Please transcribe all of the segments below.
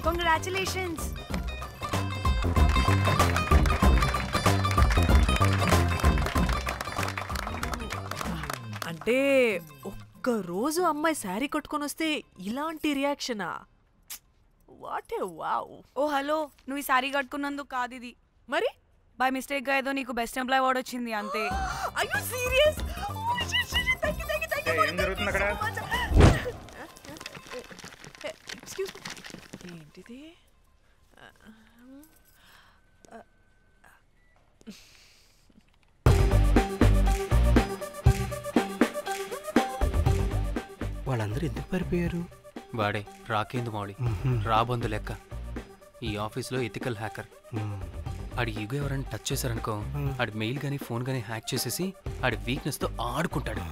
Congratulations. అంటే ఒక్క రోజు అమ్మాయి శారీ కట్టుకొని వస్తే ఇలాంటి రియాక్షనా? What a wow. Oh hello, నువ్వు ఈ శారీ కట్టుకున్నందుకు కాదు ఇది. మరి బై మిస్టేక్ గా ఏదో నీకు బెస్ట్ ఎంప్లాయ్ అవార్డ్ వచ్చింది అంతే. Are you serious? ఏం జరుగుతుంది అక్కడ? ఎక్స్క్యూజ్ మీ, ఏంటిది? వాళ్ళందరూ ఎందుకు పారిపోయారు? వాడే రాకేందు మౌళి, రాబందు లెక్క. ఈ ఆఫీస్లో ఎథికల్ హ్యాకర్. ఆడి ఈగో ఎవరైనా టచ్ చేశారనుకో, ఆడి మెయిల్ కానీ ఫోన్ కానీ హ్యాక్ చేసేసి ఆడి వీక్నెస్తో ఆడుకుంటాడు.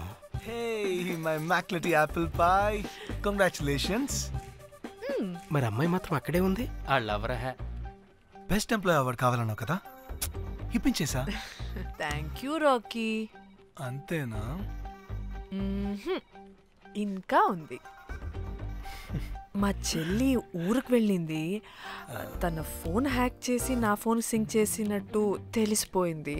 Hey, my McLetty apple pie. Congratulations. మరి అమ్మాయి మాత్రం అక్కడే ఉంది. ఆ లవర్ హ్యా బెస్ట్ ఎంప్లాయ్ అవార్డ్ కావాలన్నావు కదా, ఇప్పించేసా. Thank you Rocky. అంతేనా? ఇంకా ఉంది. మా చెల్లి ఊరికి వెళ్ళింది. తన ఫోన్ హ్యాక్ చేసి నా ఫోన్ సింక్ చేసినట్టు తెలిసిపోయింది.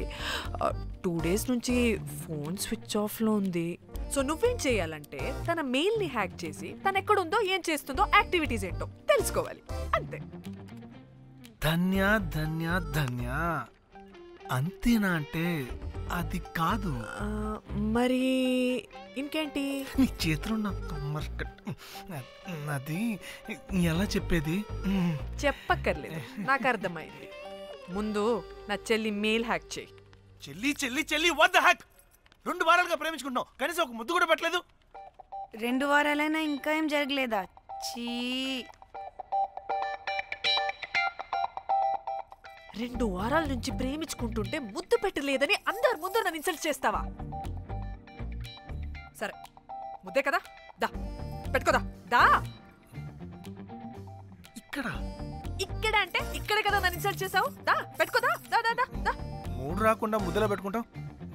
2 days నుంచి ఫోన్ స్విచ్ ఆఫ్లో ఉంది. సో నువ్వేం చేయాలంటే తన మెయిల్ని హ్యాక్ చేసి తను ఎక్కడుందో ఏం చేస్తుందో యాక్టివిటీస్ ఏంటో తెలుసుకోవాలి, అంతే. ధన్య ధన్య ధన్య. అంతేనా అంటే అది కాదు. మరి ఇంకేంటి? నీ చేతిలో అది ఎలా చెప్పేది? చెప్పక్కర్లేదు, నాకు అర్థమైంది. ముందు నా చెల్లి మెయిల్ హ్యాక్ చేయి. చెల్లి చెల్లి చెల్లి వాట్ ద హ్యాక్? 2 వారాలుగా ప్రేమించుకుంటున్నావు, కనీసం ఒక ముద్దు కూడా పెట్టలేదు. 2 వారాలైనా ఇంకా ఏం జరగలేదా? చీ. 2 వారాల నుంచి ప్రేమించుకుంటుంటే ముద్దు పెట్టలేదని అందరు ముందు నన్ను ఇన్సల్ట్ చేస్తావా? సరే, ముద్దే కదా, దా పెట్టుకోదా. దా. ఇక్కడ అంటే ఇక్కడే కదా నన్ను ఇన్సల్ట్ చేసావు. దా పెట్టుకోదా. దా దా దా దా. మూడు రాకుండా ముద్దలో పెట్టుకుంటావు,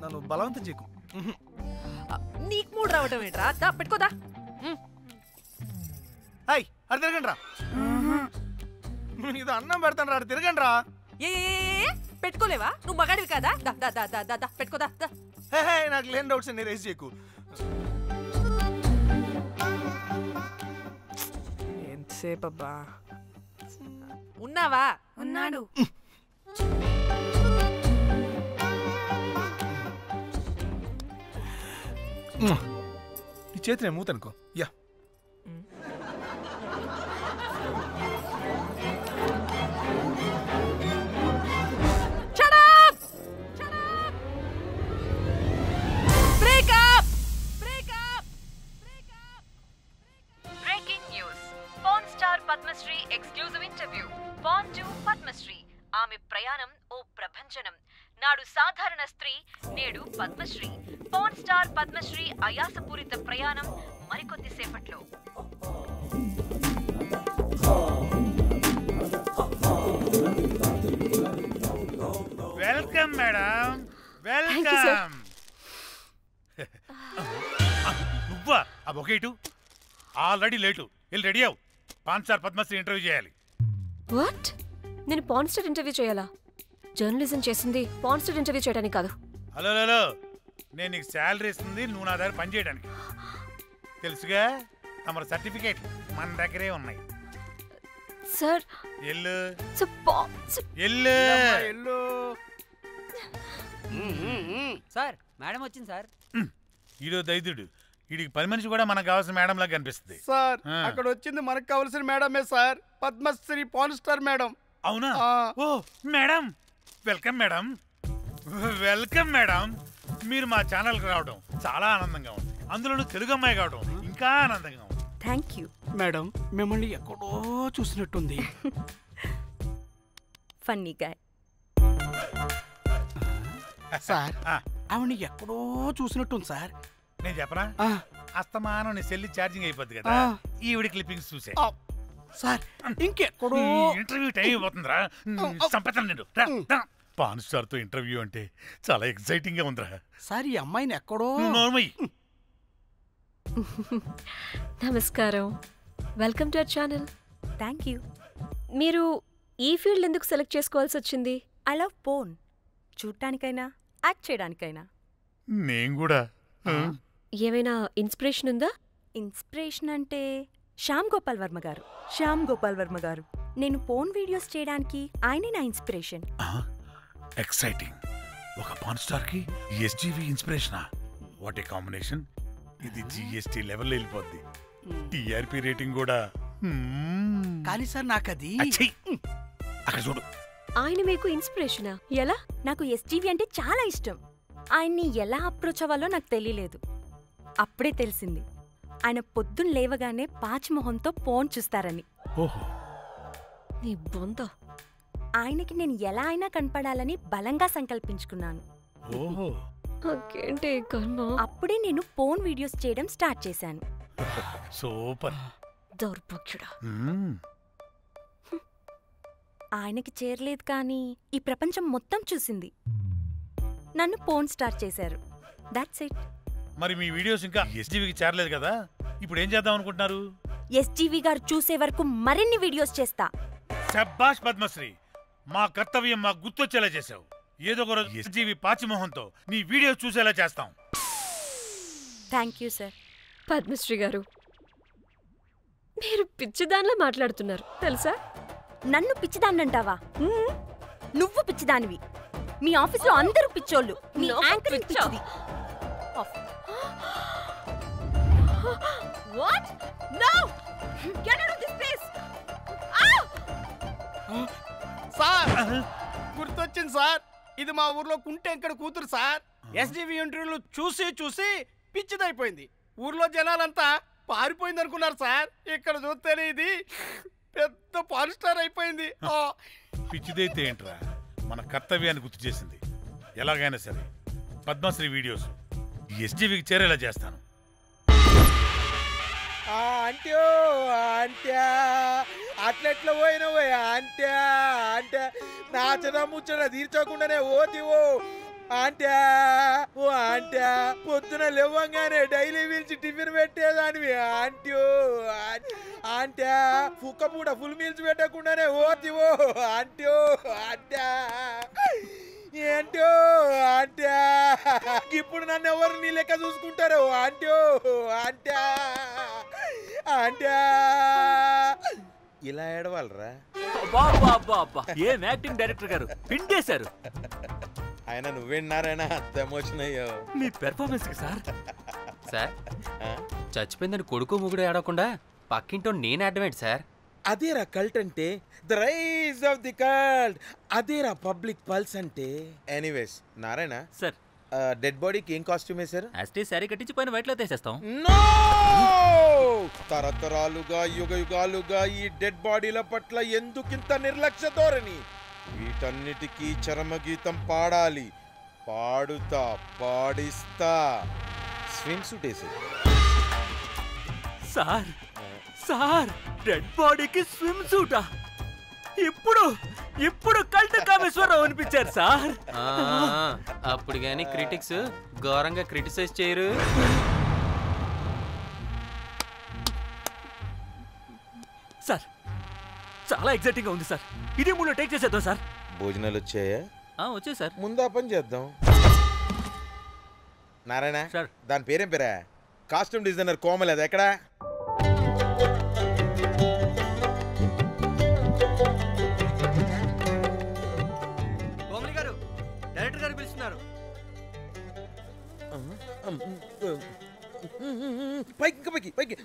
నన్ను బలవంతం చేయకు. నీకు మూడు రావటం ఏంట్రా? దా పెట్టుకోదా. హాయ్, అది తిరగండి రా. ఇది అన్నం పెడతాను రా, తిరగండి రా. ఏ పెట్టుకోలేవా? నువ్వు మగాడివి కదా. దా దా దా దా దా దా పెట్టుకోదా. దా. హే, నాకు లేని డౌట్స్ అన్ని రేస్ చేయకు. ఎంతసేపు అబ్బా? ఉన్నావా? ఉన్నాడు. ఈ చేతిని మూతనుకో. Yeah, Padmashri exclusive interview. Porn to Padmashri. ఆమె ప్రయాణం ఓ ప్రభంజనం. నాడు సాధారణ స్త్రీ, నేడు పద్మశ్రీ. పాన్ స్టార్ పద్మశ్రీ అయాసపూరిత ప్రయాణం మరికొద్ది సేపట్లో. Welcome madam, welcome. నువ్వా? ఆ బొకేటు ఆల్రెడీ లేటు. వెళ్ళి రెడీ అవు, పాన్ స్టార్ పద్మశ్రీ ఇంటర్వ్యూ చేయాలి. వాట్? నేను పాన్ స్టార్ ఇంటర్వ్యూ చేయాలా? జర్నలిజం చేసింది పాన్ స్టార్ ఇంటర్వ్యూ చేయడానికి కాదు. హలో హలో, నేను నీకు శాలరీ ఇస్తుంది నువ్వు నా దగ్గర పని చేయడానికి. తెలుసుగా, తమ సర్టిఫికేట్ మన దగ్గరే ఉన్నాయి. సార్ ఎల్లు ఎల్లు. సార్ మేడం వచ్చింది సార్. ఈడో దైదుడు, వీడికి పని మనిషి కూడా మనకు కావాల్సిన మేడం లాగా కనిపిస్తుంది. సార్ అక్కడ వచ్చింది మనకు కావాల్సిన మేడమే sir, Padmashri porn star madam. అవునా? Oh madam, welcome madam, welcome madam. మీరు మా ఛానల్కి రావడం చాలా ఆనందంగా ఉంది. అందులోనూ తెలుగు అమ్మాయి కావడం ఇంకా ఆనందంగా ఉంది. Thank you madam. మిమ్మల్ని ఎక్కడో చూసినట్టుంది. Funny guy. సార్ ఆవిడ్ని ఎక్కడో చూసినట్టుంది సార్. నేను చెప్పనా అస్తమానం నీ సెల్లి ఛార్జింగ్ అయిపోద్ది కదా ఈవిడ క్లిప్పింగ్స్ చూసే సార్ ఇంకెక్కడో ఇంటర్వ్యూ టైం అయిపోతుందిరా సంపేతాను నేను పాన్ స్టార్ తో ఇంటర్వ్యూ అంటే చాలా ఎక్సైటింగ్ గా ఉందిరా సార్ ఈ అమ్మాయిని ఎక్కడో నమస్కారం, welcome to our channel. Thank you. మీరు ఈ ఫీల్డ్ ఎందుకు సెలెక్ట్ చేసుకోవాల్సి వచ్చింది? I love porn. చూడటానికైనా యాక్ట్ చేయడానికైనా. నేను కూడా. ఏమైనా ఇన్స్పిరేషన్ ఉందా? ఇన్స్పిరేషన్ అంటే శ్యామ్ గోపాల్ వర్మ గారు. శ్యామ్ గోపాల్ వర్మ గారు. నేను పోన్ వీడియోస్ చేయడానికి ఆయనే నా ఇన్స్పిరేషన్. ఎక్సైటింగ్. ఒక పాన్ స్టార్ కి ఎస్జీవి ఇన్స్పిరేషనా? What a combination. ఇది జిఎస్టీ లెవెల్ వెళ్ళిపోద్ది. టిఆర్పి రేటింగ్ కూడా. కానీ సార్ నాకది అక్కడ చూడు. ఆయన మీకు ఇన్స్పిరేషనా? ఎలా? నాకు ఎస్జీవి అంటే చాలా ఇష్టం. ఆయన్ని ఎలా అప్రోచ్ అవ్వాలో నాకు తెలియలేదు. అప్పుడే తెలిసింది ఆయన పొద్దున్న లేవగానే పాచిమొహంతో ఫోన్ చూస్తారని. నీ బొంద. ఆయనకి నేను ఎలా అయినా కనపడాలని బలంగా సంకల్పించుకున్నాను. అప్పుడే నేను ఫోన్ వీడియోస్ చేయడం స్టార్ట్ చేశాను. సూపర్. దౌర్భాగ్యుడా. ఆయనకి చేరలేదు కానీ ఈ ప్రపంచం మొత్తం చూసింది. నన్ను ఫోన్ స్టార్ట్ చేశారు. That's it. మరి మీ వీడియోస్ ఇంకా ఎస్జీవికి చేరలేదు కదా, ఇప్పుడు ఏం చేద్దాం అనుకుంటున్నారు? ఎస్జీవి గారు చూసే వరకు మరిన్ని వీడియోస్ చేస్తా. శభాష్ పద్మశ్రీ, మా కర్తవ్యం మాకు గుర్తొచ్చేలా చేసావు. ఏదో ఒక రోజు ఎస్జీవి పాచిమోహంతో నీ వీడియో చూసేలా చేస్తాం. Thank you sir. పద్మశ్రీ గారు, మీరు పిచ్చిదానిలా మాట్లాడుతున్నారు తెలుసా? నన్ను పిచ్చిదాన్నంటావా? నువ్వు పిచ్చిదానివి. మీ ఆఫీస్లో అందరూ పిచ్చోళ్ళు. మీ యాంకరింగ్ పిచ్చిది. What? No! Get out of this place! Sir గుర్తొచ్చింది సార్. ఇది మా ఊర్లో కుంటెంకడ కూతురు సార్. ఎస్జీవి ఇంటర్వ్యూలు చూసి చూసి పిచ్చిదైపోయింది. ఊర్లో జనాలంతా పారిపోయింది అనుకున్నారు సార్. ఇక్కడ చూస్తేనే ఇది పెద్ద పాన్ స్టార్ అయిపోయింది. పిచ్చిదైతే ఏంట్రా, మన కర్తవ్యాన్ని గుర్తు చేసింది. ఎలాగైనా సరే పద్మశ్రీ వీడియోస్ ఎస్జీవికి చేరేలా చేస్తాను. అంట్యో అంట్యా అట్లెట్లా పోయినవో అంట్యా అంటే నాచన ముచ్చట తీర్చకుండానే ఓతివో అంట్యా. ఓ అంట్యా పొద్దున లేవంగానే డైలీ పిలిచి టిఫిన్ పెట్టేదానివి అంట్యో అంట్యా. కుక్క పూట ఫుల్ మీల్స్ పెట్టకుండానే ఓతివో అంట్యో అంట్యా. ఏంటో అంట్యా ఇప్పుడు నన్ను ఎవరు నీ లెక్క చూసుకుంటారు అంట్యో అంట్యా అంట్యా. ఇలా ఏడవాలరా? ఏం యాక్టింగ్ డైరెక్టర్ గారు పిండేశారు. ఆయన నువ్వేనారాయణ అంత ఎమోషన్ అయ్యో మీ పెర్ఫార్మెన్స్ సార్. సార్ చచ్చిపోయిందని కొడుకు ముగుడు ఆడకుండా పక్కింటో నేను అడ్డమేంటి సార్? అదేరా కల్ట్ అంటే, the rise of the cult. అదేరా పబ్లిక్ పల్స్ అంటే. ఎనీవేస్ నారాయణ సార్, డెడ్ బాడీకి ఏం కాస్ట్యూమ్ వేశారు? యాస్టీ సారీ కట్టించి పైన వైట్ లో తీసేస్తాం. తరతరాలుగా యుగ యుగాలుగా ఈ డెడ్ బాడీల పట్ల ఎందుకింత నిర్లక్ష్య ధోరణి? వీటన్నిటికీ చరమగీతం పాడాలి. పాడుతా, పాడిస్తా. స్విమ్ సూట్ వేసి సార్. సార్ డెడ్ బాడీకి స్విమ్ సూటా? ఇప్పుడు కల్ట్ కామేశ్వరరావు అనిపించారు సార్. అప్పుడు గానీ క్రిటిక్స్ ఘోరంగా క్రిటిసైజ్ చేయరు. సార్ చాలా ఎక్సైటింగ్ గా ఉంది సార్. ఇది ముందు టేక్ చేసేద్దాం సార్. భోజనాలు వచ్చాయా? వచ్చాయి సార్. ముందు ఆ పని చేద్దాం. నారాయణ సార్, దాని పేరేం పేరా? Costume designer Komal. అది ఎక్కడా? కోమలి గారు, డైరెక్టర్ గారు పిలుస్తున్నారు. పైకి ఇంకా పైకి పైకి.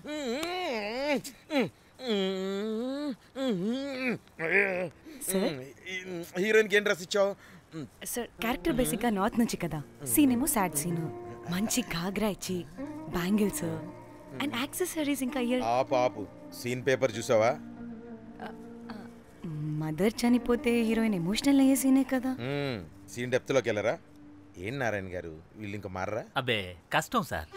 హీరోయిన్కి ఏం డ్రెస్ ఇచ్చావు? సార్ క్యారెక్టర్ బేసిక్ గా నార్త్ నుంచి కదా. సీన్ ఏమో సాడ్ సీన్. మంచి ఘాగ్రా ఇచ్చి బ్యాంగిల్స్ అండ్ యాక్సెసరీస్ ఇంకా ఇయర్. ఆపు సీన్ పేపర్ చూసావా? మదర్ చనిపోతే హీరోయిన్ ఎమోషనల్ అయ్యే సీనే కదా. సీన్ డెప్త్ లోకి వెళ్ళరా? ఏం నారాయణ గారు వీళ్ళు ఇంకా మారరా? అబ్బే కష్టం సార్.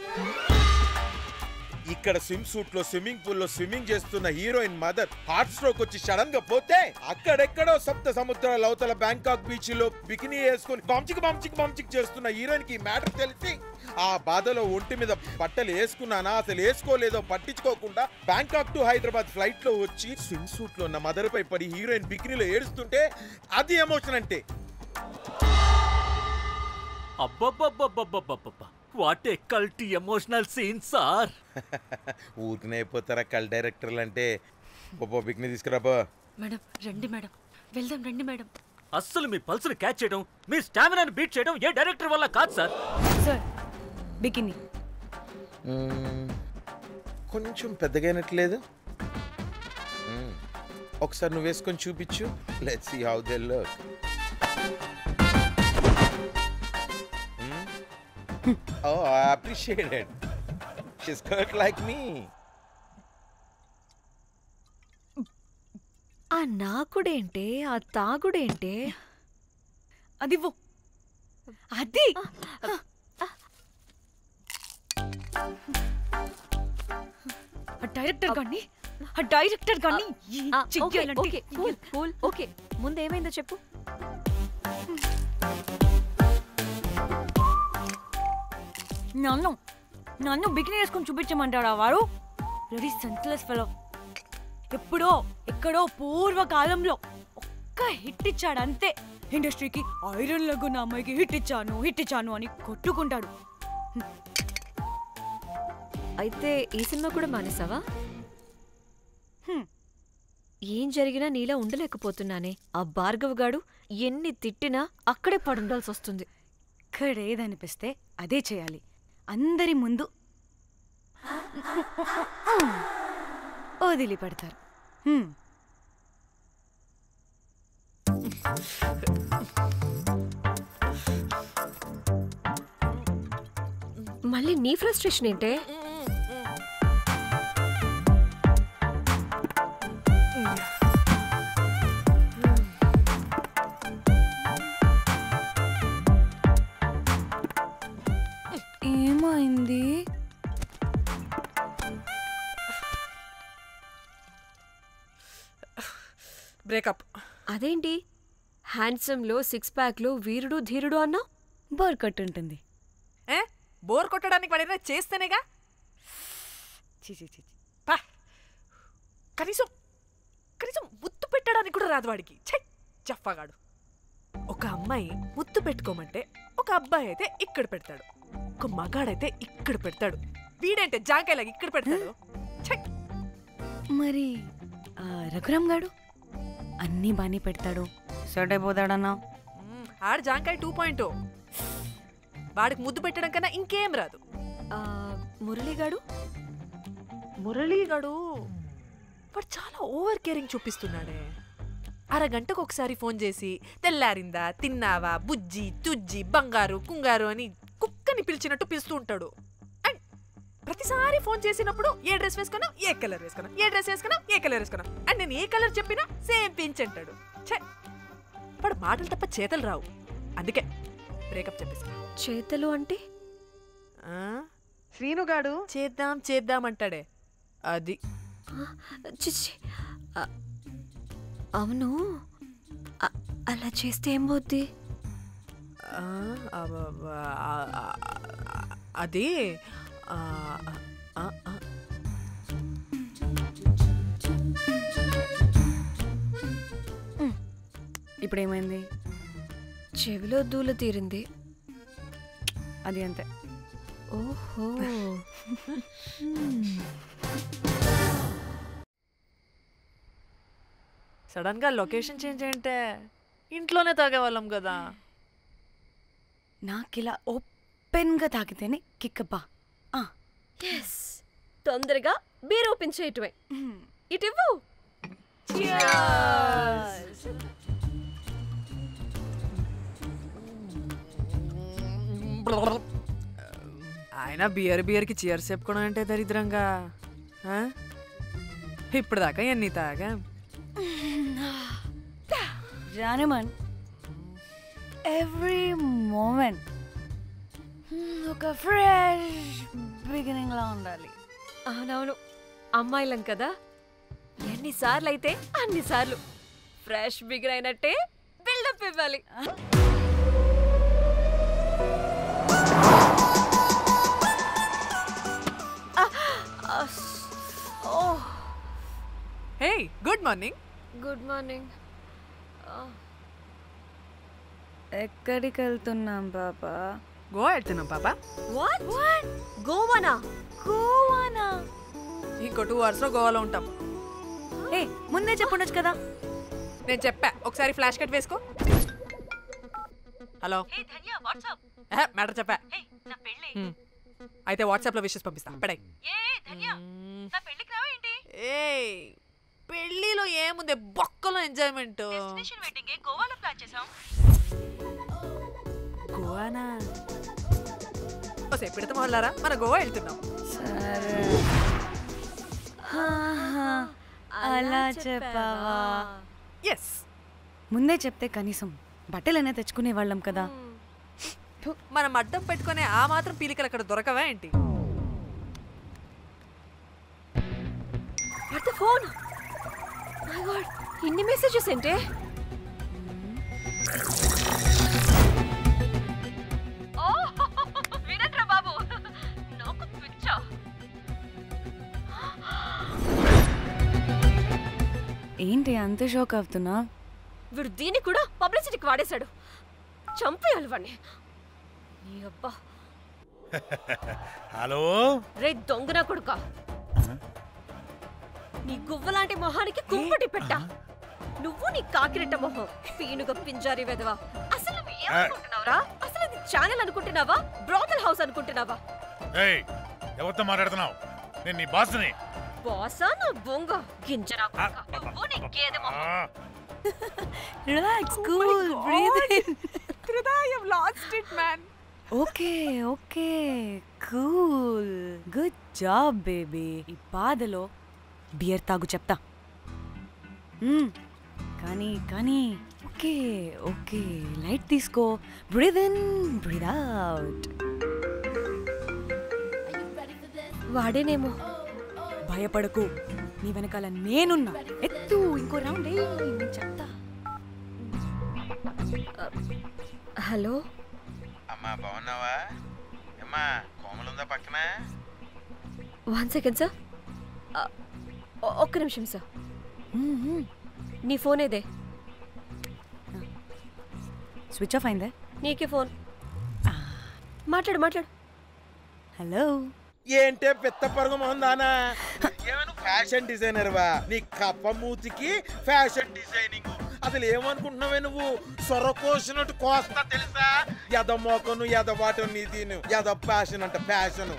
ఇక్కడ స్విమ్ సూట్ లో స్విమ్మింగ్ పూల్ లో స్విమ్మింగ్ చేస్తున్న హీరోయిన్ మదర్ హార్ట్ స్ట్రోక్ వచ్చి సడన్ గా పోతే అక్కడెక్కడో సప్త సముద్రాల అవతల బ్యాంకాక్ బీచ్ లో బికినీ వేసుకుని బంచిక్ చేస్తున్న హీరోయిన్ కి మ్యాటర్ తెలిసి ఆ బాధలో ఒంటి మీద బట్టలు వేసుకున్నానా అసలు వేసుకోలేదో పట్టించుకోకుండా బ్యాంకాక్ టు హైదరాబాద్ ఫ్లైట్ లో వచ్చి స్విమ్ సూట్ లో ఉన్న మదర్ పై పడి హీరోయిన్ బికినీలో ఏడుస్తుంటే అది ఎమోషన్ అంటే. అబ్బబ్బబ్బబ్బబ్బబ్బబ్బ వాట్ ఏ కల్టీ ఎమోషనల్ సీన్ సార్. ఊరికనే అయిపోతారా కల్ డైరెక్టర్లు అంటే. బికినీ తీసుకురాబో. మేడం రండి మేడం, వెళ్దాం రండి మేడం. అస్సలు మీ పల్స్ని క్యాచ్ చేయడం, మీ స్టామినాని బీట్ చేయడం ఏ డైరెక్టర్ వల్ల కాదు సార్. సార్ బికినీ కొంచెం పెద్దగైనట్లేదు. ఒకసారి నువ్వు వేసుకొని చూపించు. Let's see how they look. Oh, I appreciate it. She's cut like me. ఆ నాకుడేంటే, ఆ తాగుడేంటే? అదివ్వు. అది డైరెక్టర్ గాని ఓకే ముందేమైందో చెప్పు. నన్ను బికినీ వేసుకొని చూపించమంటాడా వాడు? Ready senseless fellow. ఎప్పుడో ఎక్కడో పూర్వకాలంలో ఒక్క హిట్ ఇచ్చాడు అంతే. ఇండస్ట్రీకి ఐరన్ లెగ్ అమ్మాయికి హిట్ ఇచ్చాను అని కొట్టుకుంటాడు. అయితే ఈ సినిమా కూడా మానేసావా? ఏం జరిగినా నీలా ఉండలేకపోతున్నానే. ఆ భార్గవ్ గాడు ఎన్ని తిట్టినా అక్కడే పడుండాల్సి వస్తుంది. ఇక్కడేదనిపిస్తే అదే చేయాలి. అందరి ముందు వదిలిపెడతారు. మళ్ళీ నీ ఫ్రస్ట్రేషన్ ఏంటే? ఏమైంది? బ్రేకప్. అదేంటి హ్యాండ్సమ్ లో 6 ప్యాక్ లో వీరుడు ధీరుడు అన్నా? బోర్ కట్టుంటుంది. బోర్ కొట్టడానికి వాడైనా చేస్తేనేగా. కనీసం ముద్దు పెట్టడానికి కూడా రాదు వాడికి. చెప్పగాడు. ఒక అమ్మాయి ముద్దు పెట్టుకోమంటే ఒక అబ్బాయి అయితే ఇక్కడ పెడతాడు, ఒక మగాడైతే ఇక్కడ పెడతాడు. వీడంటే జాంకాయలాగా ఇక్కడ పెడతాడు. మరి రఘురామ్ గాడు అన్నీ బానే పెడతాడు, సెట్ అయిపోతాడన్నా. ఆడు జాంకాయ 2.0. వాడికి ముద్దు పెట్టడం కన్నా ఇంకేం రాదు. మురళీగాడు వాడు చాలా ఓవర్ కేరింగ్ చూపిస్తున్నాడే. అరగంటకు ఒకసారి ఫోన్ చేసి తెల్లారిందా, తిన్నావా, బుజ్జి, తుజ్జి, బంగారు, కుంగారు అని కుక్కని పిలిచినట్టు పిలుస్తూ ఉంటాడు. అండ్ ప్రతిసారి ఫోన్ చేసినప్పుడు ఏ డ్రెస్ వేసుకున్నా, ఏ కలర్ వేసుకున్నా, ఏ డ్రెస్ వేసుకున్నా, ఏ కలర్ వేసుకున్నా అండ్ నేను ఏ కలర్ చెప్పినా సేమ్ పించ్ అంటాడు. వాడు మాటలు తప్ప చేతలు రావు. అందుకే బ్రేకప్ చెప్పేసి. చేతలు అంటే శ్రీనుగాడు చేద్దాం అంటాడే అది. అవును, అలా చేస్తే ఏం పోద్ది? అది ఇప్పుడేమైంది? చెవిలో దూల తీరింది. అది అంతే. ఓహో. సడన్ గా లొకేషన్ చేంజ్ అంటే ఇంట్లోనే తాగేవాళ్ళం కదా. నాకిలా ఓపెన్ గా తాగితేనే కిక్కబ్బా. తొందరగా బీర్ ఓపెన్ చేయటమే. ఇటివ్వు. ఆయన బియర్కి చియర్స్ చెప్పుకోవడం అంటే దరిద్రంగా. ఇప్పుడు దాకా ఎన్ని తాగా. జానమన్, ఎవ్రీ మూమెంట్ ఒక ఫ్రెష్ బిగినింగ్ లా ఉండాలి. అవునవును, అమ్మాయిలం కదా, ఎన్నిసార్లు అయితే అన్నిసార్లు ఫ్రెష్ బిగిన్ అయినట్టే బిల్డప్ ఇవ్వాలి. Hey, good morning. Good morning. ఎక్కడికి వెళ్తున్నాం పాపా? గోవా వెళ్తున్నాం పాపా. What what? గోవానా? గోవానా? ఇంకో 2 hours లో గోవాలో ఉంటాం. ఏ ముందే చెప్పుండొచ్చు కదా. నేను చెప్పా, ఒకసారి ఫ్లాష్ కట్ వేసుకో. హలో, మ్యాటర్ చెప్పా. అయితే వాట్సాప్ లో విషెస్ పంపిస్తా. పడాయి. ఏ పెళ్ళిలో ఏముంది, బొక్కలో ఎంజాయ్మెంట్. గోవానా? పెడతాం వాళ్ళారా, మన గోవా వెళ్తున్నాం. సరే, అలా చెప్పావా? ఎస్, ముందే చెప్తే కనీసం బట్టలైనా తెచ్చుకునే వాళ్ళం కదా. మనం అడ్డం పెట్టుకునే ఆ మాత్రం పీలికలు అక్కడ దొరకవా ఏంటి? ఫోన్. మై గాడ్, ఇన్ని మెసేజెస్ ఏంటే? వినట్రా బాబు, నాకు పిచ్చా. ఏంటి అంత షాక్ అవుతున్నా? వీడు దీన్ని కూడా పబ్లిసిటీకి వాడేశాడు. చంపేయాలి వాడిని. నీ అబ్బా. హలో రే దొంగన కొడుక, నీ గువ్వలాంటి మొహానికి కుంపటి పెట్టా. నువ్వు నీ కాకిరెట్ట మొహం, పీనుగా పింజారి వెదవా. అసలు నువ్వు ఏమనుకుంటున్నావురా? అసలు ఇది ఛానల్ అనుకుంటున్నావా, బ్రోకల్ హౌస్ అనుకుంటున్నావా? ఏయ్, ఎవరితో మాట్లాడుతున్నావు? నేను నీ బాస్ని. బాసా నా బొంగ గింజరా కొడుక, నువ్వు నీ గేదె మొహం. Relax, cool, breathe in. I have lost it, man. Okay okay, cool, good job baby. ఈ బాధలో బియర్ తాగు చెప్తా. కానీ కానీ ఓకే ఓకే, లైట్ తీసుకో. Breathe in, breathe out. వాడేనేమో. భయపడకు, నీ వెనకాల నేనున్నా. ఎత్తు, ఇంకో రౌండ్ నేను చెప్తా. హలో అమ్మా, బాగున్నావా? అమ్మా, కోమలుందా పక్కన? 1 second సార్, ఒక్క నిమిషం సార్. నీ ఫోన్ ఏదే? స్విచ్ ఆఫ్ అయిందే. నీకే ఫోన్. మాట్లాడు మాట్లాడు. హలో. ఏంటే పెద్ద పరుగు మొహందానా? ఏమైనా ఫ్యాషన్ డిజైనర్ వా? నీ కప్ప మూతికి ఫ్యాషన్ డిజైనింగ్. అసలు ఏమనుకుంటున్నావే నువ్వు? సొర కోసినట్టు కోస్తా తెలుసా? ఎద మోకను, ఎద వాటను, నీ దీని ఎద ఫ్యాషన్ అంట ఫ్యాషన్.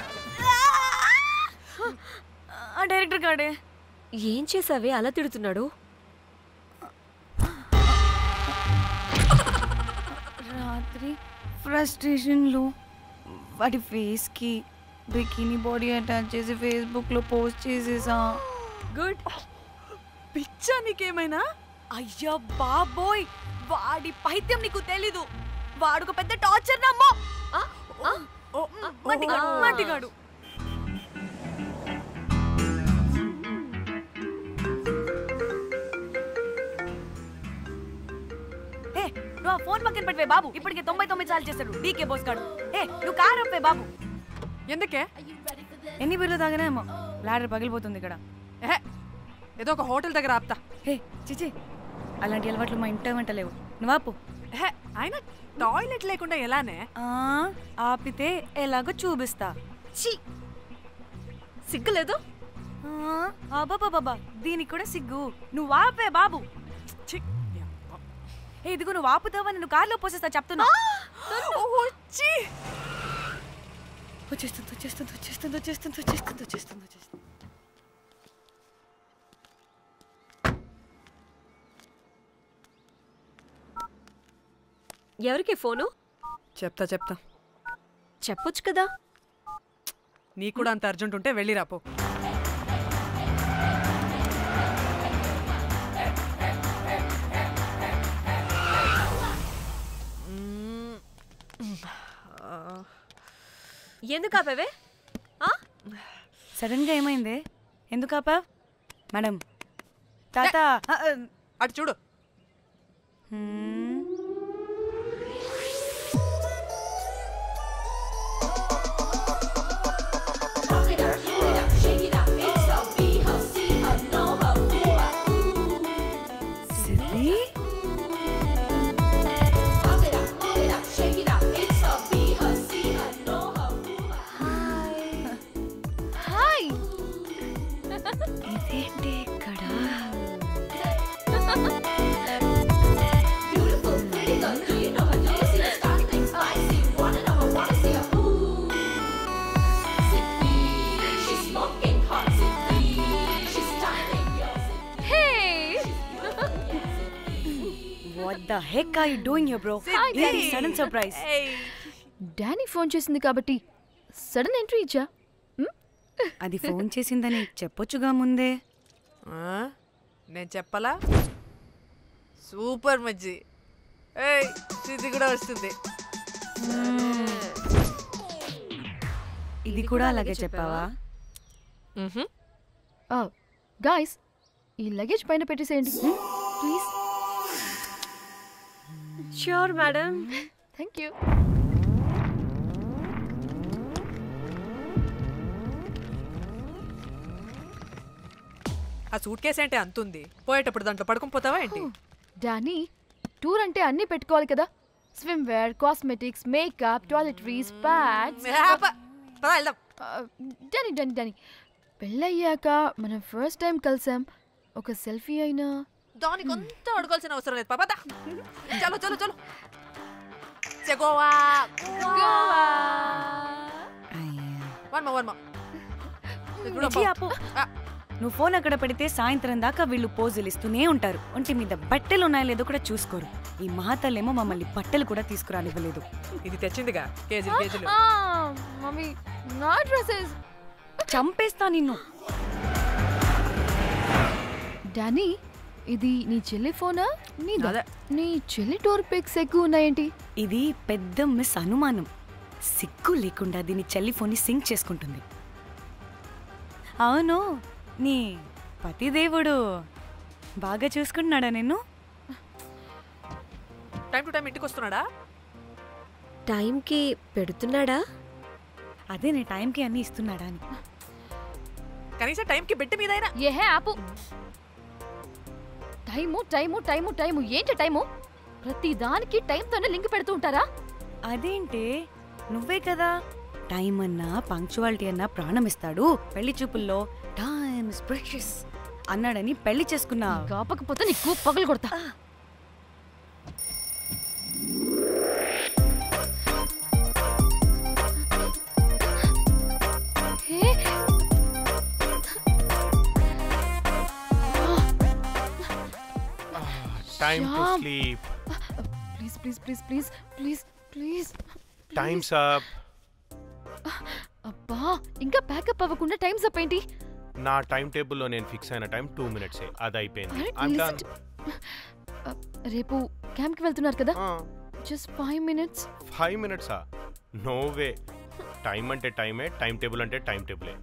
ఆ డైరెక్టర్ గాడే ఏం చేసావే అలా తిడుతున్నాడు? రాత్రి ఫ్రస్ట్రేషన్లో వాడి ఫేస్కి బికినీ బాడీ అటాచ్ చేసి ఫేస్బుక్లో పోస్ట్ చేసేసా. గుడ్. పిచ్చా నీకేమైనా? అయ్యా బాబోయ్, వాడి పైత్యం నీకు తెలీదు. వాడుక పెద్ద టార్చర్ నమ్మో. మట్టిగాడు. నువ్వు ఫోన్ పక్కన పెట్టవే బాబు. ఇప్పటికే 99 సార్లు చేశాడు డీకే బోస్ గాడు. నువ్వు కారు అప్పే బాబు. ఎందుకే? ఎన్ని బిర్లు తాగినామో లాడర్ పగిలిపోతుంది ఇక్కడ. ఏదో ఒక హోటల్ దగ్గర ఆపుతా. చిచి, అలాంటి అలవాట్లు మా ఇంట వెంట లేవు. నువ్వు ఆపు. ఆయన టాయిలెట్ లేకుండా ఎలానే? ఆపితే ఎలాగో చూపిస్తా. సిగ్గులేదు? బాబా, దీనికి కూడా సిగ్గు. నువ్వు ఆపే బాబు. ఇదిగో నువ్వు ఆపుతావని నువ్వు కార్లో పోసేస్తా చెప్తున్నా. వచ్చేస్తుంది. ఎవరికి ఫోను? చెప్తా చెప్పొచ్చు కదా. నీ కూడా అంత అర్జెంట్ ఉంటే వెళ్ళి రాపో. ఎందుకు ఆపేవే? సడన్ గా ఏమైంది? ఎందుకు ఆపా? మేడం తాత అటు చూడు. What the heck are you doing here, bro? It's a sudden surprise. Danny phone చేసింది కాబట్టి సడన్ ఎంట్రీ ఇచ్చా. అది ఫోన్ చేసిందని చెప్పొచ్చుగా ముందే. నేను చెప్పలా? సూపర్ మజ్జి. ఏయ్ ఇది కూడా వస్తుంది. ఇది కూడా అలాగే చెప్పావా? గాయ్స్ ఈ లగేజ్ పైన పెట్టేసేయండి please. Sure madam. Thank you. ఆ సూట్ కేసు అంటే అంతుంది, పోయేటప్పుడు దాంట్లో పడుకుని పోతావా ఏంటి? డానీ టూర్ అంటే అన్నీ పెట్టుకోవాలి కదా. Swimwear, cosmetics, makeup, toiletries, pads. Danny Danny Danny పెళ్ళయ్యాక మనం ఫస్ట్ టైం కలిసాం. ఒక సెల్ఫీ అయినా దానికి అంతా అడగాల్సిన అవసరం లేదు పాపా. చలో చలో చలో గోవా. నువ్వు ఫోన్ అక్కడ పెడితే సాయంత్రం దాకా వీళ్ళు పోజులు ఇస్తూనే ఉంటారు. ఒంటి మీద బట్టలు ఉన్నాయో లేదో కూడా చూసుకోరు. ఈ మహాతల్లేమో మమ్మల్ని బట్టలు కూడా తీసుకురానివ్వలేదు. ఇది తెచ్చిందిగా కేజీలు కేజీలు. మమ్మీ నా డ్రెస్సెస్ చంపేస్తా నిన్ను. డానీ ఇది నీ చెల్లి ఫోనా? నీ చెల్లి టూర్ పిక్స్ ఎక్కువ ఉన్నాయేంటి? ఇది పెద్ద మిస్ అనుమానం. సిగ్గు లేకుండా దీని చెల్లి ఫోన్ని సింక్ చేసుకుంటుంది. అవును, నీ పతిదేవుడు బాగా చూసుకుంటున్నాడా నిన్ను? టైం టు టైం ఇంటికి వస్తున్నాడా? టైంకి పెడుతున్నాడా? అదే నీ టైంకి అన్ని ఇస్తున్నాడా అని. కనీసం టైంకి బెట్టి మీదైనా. ఏహే ఆపు. టైము టైము టైము టైము ఏంటి టైము? ప్రతి దానికి టైంతోనే లింక్ పెడుతూ ఉంటారా? అదేంటి, నువ్వే కదా టైం అన్నా పంక్చువాలిటీ అన్నా ప్రాణం ఇస్తాడు, పెళ్లి చూపుల్లో టైమ్ ఇస్ ప్రెషియస్ అన్నాడని పెళ్లి చేసుకున్నా. కాపకపోతే నీకు పగలు కొడతా. Time to sleep. Please, please, please, please, please, please. Time's up. అబ్బా ఇంకా ప్యాకప్ అవ్వకుండా టైమ్స్ అప్ ఏంటి? నా టైం టేబుల్లో నేను ఫిక్స్ అయిన టైం 2 minutes. అది అయిపోయింది. రేపు క్యాంప్కి వెళ్తున్నారు కదా? Just 5 minutes. 5 minutes? No way. Time అంటే టైమే, టైం టేబుల్ అంటే టైం టేబులే.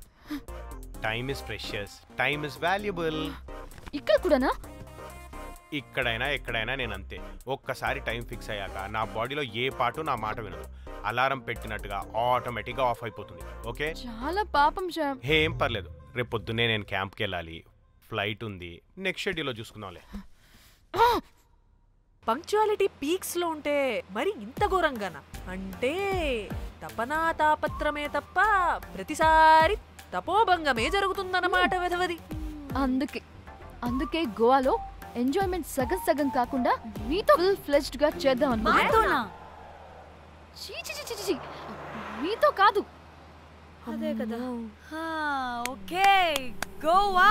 Time is precious, time is valuable. ఇక్కడ కూడానా? ఇక్కడైనా ఎక్కడైనా నేను అంతే. ఒక్కసారి టైం ఫిక్స్ అయ్యాక నా బాడీలో ఏ పాటు నా మాట వినదు. అలారం పెట్టినట్టుగా ఆటోమేటిక్గా ఆఫ్ అయిపోతుంది. ఓకే, చాలా పాపం శ్యామ్. ఏం పర్లేదు, రేపు పొద్దున్నే నేను క్యాంప్కి వెళ్ళాలి, ఫ్లైట్ ఉంది, నెక్స్ట్ షెడ్యూల్లో చూసుకుందాంలే. పంక్చువాలిటీ పీక్స్ లో ఉంటే మరి ఇంత ఘోరంగానా? అంటే తపనా తాపత్రమే తప్ప ప్రతిసారి తపోభంగమే జరుగుతుందన్నమాట వెధవది. అందుకే గోవాలో ఎంజాయ్మెంట్ సగం సగం కాకుండా మీతో ఫుల్ ఫ్లెజ్డ్ గా చేద్దాం అనుకున్నా. మీతో కాదు. అదే కదా. Okay, Goa.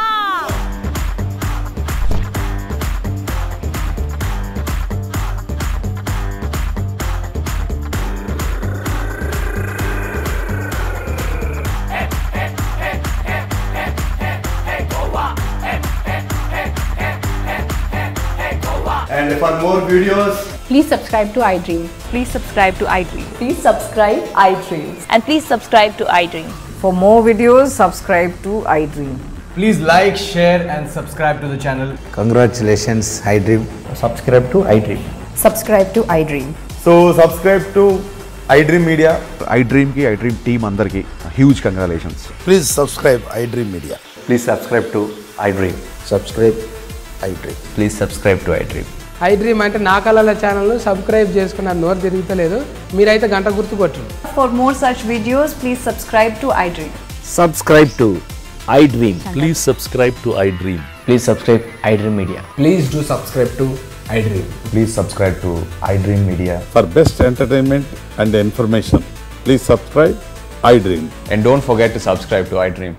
And for more videos, Please subscribe to iDream. Please subscribe to iDream. Please subscribe iDream. And please subscribe to iDream. For more videos, subscribe to iDream. Please like, share and subscribe to the channel. Congratulations, iDream. Subscribe to iDream. Subscribe to iDream. So subscribe to iDream Media. iDream team andarki huge congratulations. Please subscribe iDream Media. Please subscribe to iDream. Subscribe iDream. Please subscribe to iDream. iDream అంటే నా కళల channel subscribe చేసుకున్న నోరు తిరుగుతలేదు మీరైతే గంట గుర్తు కొట్టండి. For more such videos, please subscribe to iDream. Subscribe to iDream. Please subscribe to iDream. Please subscribe iDream Media. Please do subscribe to iDream. Please subscribe to iDream Media. For best entertainment and information, please subscribe iDream. And don't forget to subscribe to iDream.